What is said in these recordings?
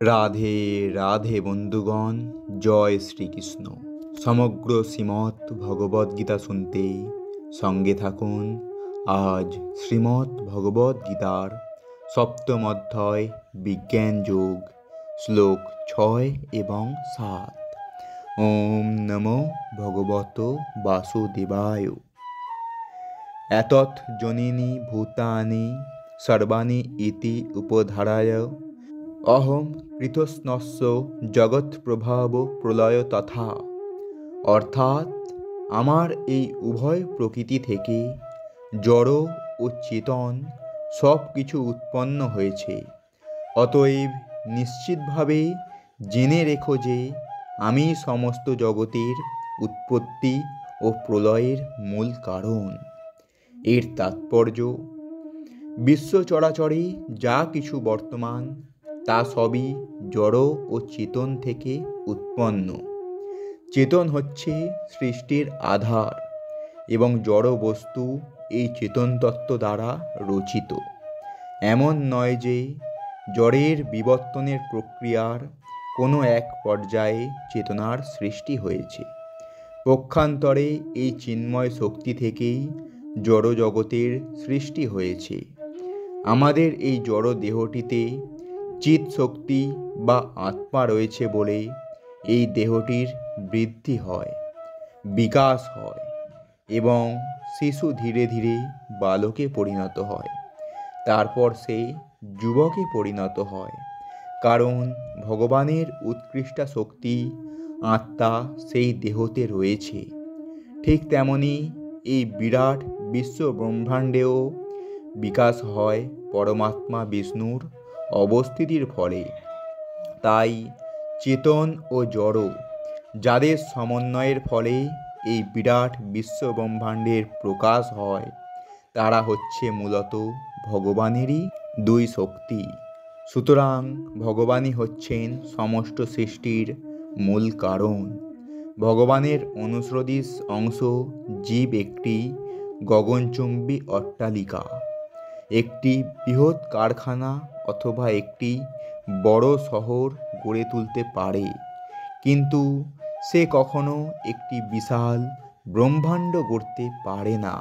রাধে রাধে বন্ধুগণ, জয় শ্রীকৃষ্ণ। সমগ্র শ্রীমৎ ভগবদ্গীতা শুনতে সঙ্গে থাকুন। আজ শ্রীমৎ ভগবদ্গীতার সপ্তম অধ্যায় বিজ্ঞান যোগ, শ্লোক 6 এবং 7। ওম নমো ভগবত বাসুদেবায়। এতৎ জনিনি ভূতানি সর্বাণি ইতি উপধারায় অহম কৃতস্নস্য জগৎ প্রভাব প্রলয় তথা। অর্থাৎ আমার এই উভয় প্রকৃতি থেকে জড় ও চেতন সব কিছু উৎপন্ন হয়েছে। অতএব নিশ্চিতভাবে জেনে রেখো যে আমি সমস্ত জগতের উৎপত্তি ও প্রলয়ের মূল কারণ। এর তাৎপর্য, বিশ্ব চরাচরে যা কিছু বর্তমান তা সবই জড় ও চেতন থেকে উৎপন্ন। চেতন হচ্ছে সৃষ্টির আধার এবং জড় বস্তু এই চেতন তত্ত্ব দ্বারা রচিত। এমন নয় যে জড়ের বিবর্তনের প্রক্রিয়ার কোনো এক পর্যায়ে চেতনার সৃষ্টি হয়েছে। পক্ষান্তরে এই চিন্ময় শক্তি থেকেই জড় জগতের সৃষ্টি হয়েছে। আমাদের এই জড় দেহটিতে চিৎ শক্তি বা আত্মা রয়েছে বলে এই দেহটির বৃদ্ধি হয়, বিকাশ হয় এবং শিশু ধীরে ধীরে বালকে পরিণত হয়, তারপর সে যুবকে পরিণত হয়। কারণ ভগবানের উৎকৃষ্ট শক্তি আত্মা সেই দেহতে রয়েছে। ঠিক তেমনি এই বিরাট বিশ্ব ব্রহ্মাণ্ডেও বিকাশ হয় পরমাত্মা বিষ্ণুর অবস্থিতির ফলে। তাই চেতন ও জড় যাদের সমন্বয়ের ফলে এই বিরাট বিশ্ব ব্রহ্মাণ্ডের প্রকাশ হয়, তারা হচ্ছে মূলত ভগবানেরই দুই শক্তি। সুতরাং ভগবানই হচ্ছেন সমস্ত সৃষ্টির মূল কারণ। ভগবানের অনুসৃত অংশ জীব একটি গগনচুম্বী অট্টালিকা, একটি বৃহৎ কারখানা অথবা একটি বড় শহর গড়ে তুলতে পারে, কিন্তু সে কখনো একটি বিশাল ব্রহ্মাণ্ড গড়তে পারে না।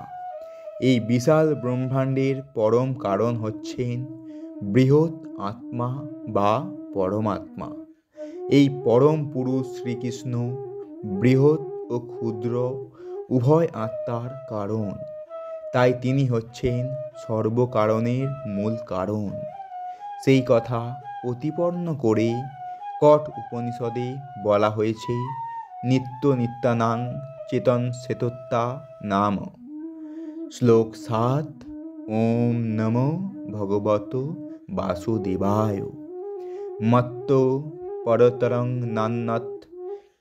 এই বিশাল ব্রহ্মাণ্ডের পরম কারণ হচ্ছেন বৃহৎ আত্মা বা পরমাত্মা। এই পরম পুরুষ শ্রীকৃষ্ণ বৃহৎ ও ক্ষুদ্র উভয় আত্মার কারণ। তাই তিনি হচ্ছেন সর্বকারণের মূল কারণ। সেই কথা প্রতিপন্ন করে কঠ উপনিষদে বলা হয়েছে, নিত্য নিত্যানাং চেতন শ্বেতোত্তা নাম। শ্লোক 7। ওম নমো ভগবত বাসুদেবায়। মত্ত পরতরং নান্যৎ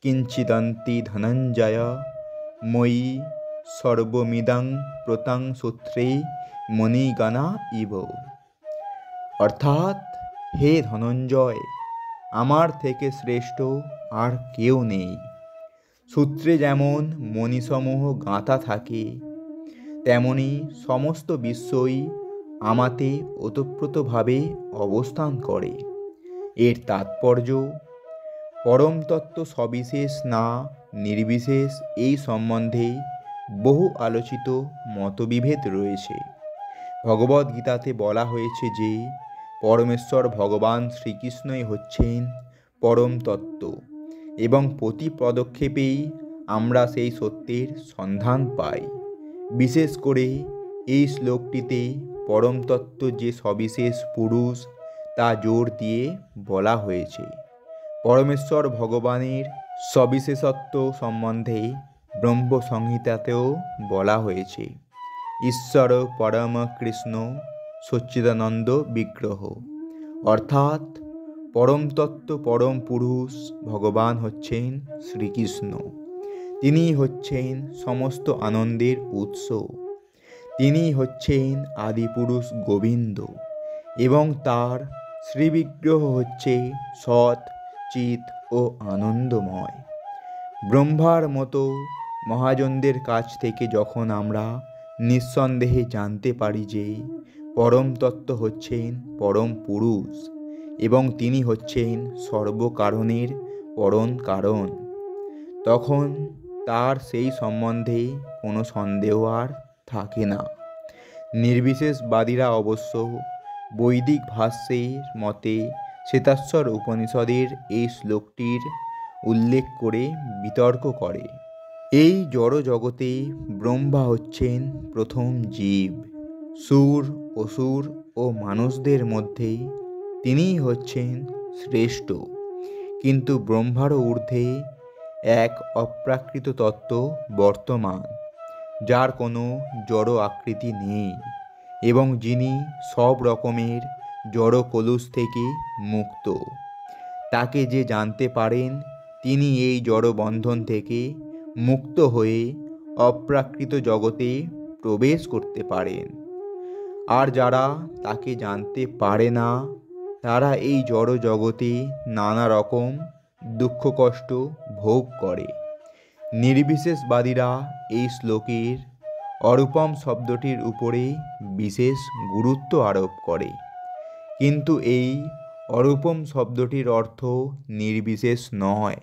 কিঞ্চিদন্তি ধনঞ্জয় ময়ি সর্বমিদং প্রতং সূত্রে মণিগণা ইব। অর্থাৎ, হে ধনঞ্জয়, আমার থেকে শ্রেষ্ঠ আর কেউ নেই। সূত্রে যেমন মণিসমূহ গাঁথা থাকে, তেমনি সমস্ত বিশ্বই আমাতে ওতপ্রোতভাবে অবস্থান করে। এর তাৎপর্য, পরম তত্ত্ব সবিশেষ না নির্বিশেষ এই সম্বন্ধে বহু আলোচিত মতবিভেদ রয়েছে। ভগবদ্গীতাতে বলা হয়েছে যে পরমেশ্বর ভগবান শ্রীকৃষ্ণই হচ্ছেন পরম তত্ত্ব এবং প্রতি পদক্ষেপেই আমরা সেই সত্যের সন্ধান পাই। বিশেষ করে এই শ্লোকটিতে পরম তত্ত্ব যে সবিশেষ পুরুষ তা জোর দিয়ে বলা হয়েছে। পরমেশ্বর ভগবানের সবিশেষত্ব সম্বন্ধে ব্রহ্মসংহিতাতেও বলা হয়েছে, ঈশ্বর পরম কৃষ্ণ সচ্চিদানন্দ বিগ্রহ। অর্থাৎ পরম তত্ত্ব পরম পুরুষ ভগবান হচ্ছেন শ্রীকৃষ্ণ। তিনি হচ্ছেন সমস্ত আনন্দের উৎস। তিনি হচ্ছেন আদিপুরুষ গোবিন্দ এবং তার শ্রীবিগ্রহ হচ্ছে সৎ, চিৎ ও আনন্দময়। ব্রহ্মার মতো মহাজনদের কাছ থেকে যখন আমরা নিঃসন্দেহে জানতে পারি যে পরম তত্ত্ব হচ্ছেন পরম পুরুষ, এবং তিনি হচ্ছেন সর্বকারণের পরম কারণ, তখন তার সেই সম্বন্ধে কোনো সন্দেহ আর থাকে না। নির্বিশেষবাদীরা অবশ্য বৈদিক ভাষ্যের মতে শ্বেতাশ্বর উপনিষদের এই শ্লোকটির উল্লেখ করে বিতর্ক করে। এই জড় জগতে ব্রহ্মা হচ্ছেন প্রথম জীব। সুর, অসুর ও মানুষদের মধ্যে তিনিই হচ্ছেন শ্রেষ্ঠ। কিন্তু ব্রহ্মারও ঊর্ধ্বে এক অপ্রাকৃত তত্ত্ব বর্তমান, যার কোনো জড় আকৃতি নেই এবং যিনি সব রকমের জড় কলুষ থেকে মুক্ত। তাকে যে জানতে পারেন তিনি এই জড় বন্ধন থেকে মুক্ত হয়ে অপ্রাকৃত জগতে প্রবেশ করতে পারেন। আর যারা তাকে জানতে পারে না তারা এই জড় জগতে নানা রকম দুঃখ কষ্ট ভোগ করে। নির্বিশেষবাদীরা এই শ্লোকের অরূপম শব্দটির উপরে বিশেষ গুরুত্ব আরোপ করে, কিন্তু এই অরূপম শব্দটির অর্থ নির্বিশেষ নয়।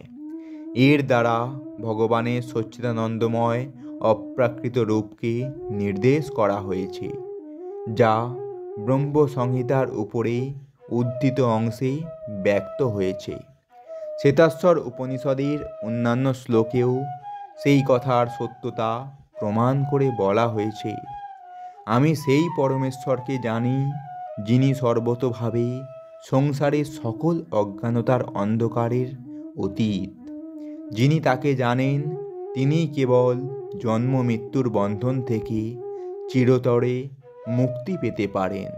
এর দ্বারা ভগবানের সচ্চিদানন্দময় অপ্রাকৃত রূপকে নির্দেশ করা হয়েছে, যা ব্রহ্মসংহিতার উপরে উদ্ধৃত অংশে ব্যক্ত হয়েছে। শ্বেতাশ্বর উপনিষদের অন্যান্য শ্লোকেও সেই কথার সত্যতা প্রমাণ করে বলা হয়েছে, আমি সেই পরমেশ্বরকে জানি যিনি সর্বতোভাবে সংসারের সকল অজ্ঞানতার অন্ধকারের অতীত। যিনি তাকে জানেন তিনি কেবল জন্ম মৃত্যুর বন্ধন থেকে চিরতরে মুক্তি পেতে পারেন।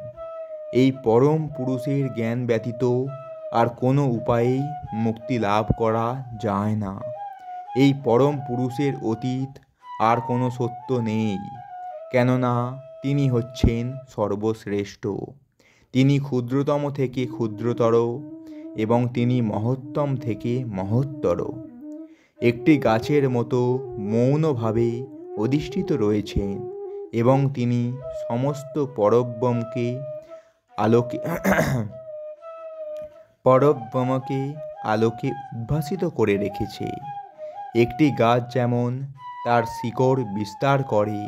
এই পরম পুরুষের জ্ঞান ব্যতীত আর কোনো উপায়েই মুক্তি লাভ করা যায় না। এই পরম পুরুষের অতীত আর কোনো সত্য নেই, কেননা তিনি হচ্ছেন সর্বশ্রেষ্ঠ। তিনি ক্ষুদ্রতম থেকে ক্ষুদ্রতর এবং তিনি মহত্তম থেকে মহত্তর। একটি গাছের মতো মৌনভাবে অধিষ্ঠিত রয়েছেন এবং তিনি সমস্ত পরব্রহ্মকে আলোকে উদ্ভাসিত করে রেখেছে। একটি গাছ যেমন তার শিকড় বিস্তার করে,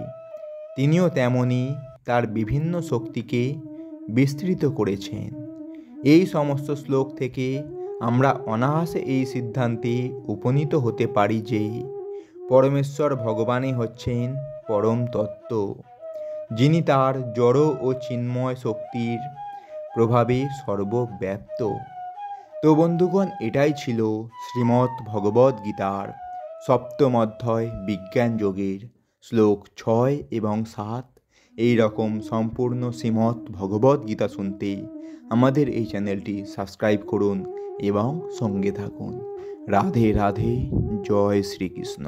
তিনিও তেমনি তার বিভিন্ন শক্তিকে বিস্তৃত করেছেন। এই সমস্ত শ্লোক থেকে আমরা অনায়াসে এই সিদ্ধান্তে উপনীত হতে পারি যে পরমেশ্বর ভগবানই হচ্ছেন পরম তত্ত্ব, যিনি তার জড় ও চিন্ময় শক্তির প্রভাবে সর্বব্যাপ্ত। তো বন্ধুগণ, এটাই ছিল শ্রীমদ্ ভগবদ্গীতার সপ্তম অধ্যায় বিজ্ঞান যোগের শ্লোক 6 এবং 7। এই রকম সম্পূর্ণ শ্রীমদ্ ভগবদ্গীতা শুনতে আমাদের এই চ্যানেলটি সাবস্ক্রাইব করুন এবং সঙ্গে থাকুন। রাধে রাধে, জয় শ্রীকৃষ্ণ।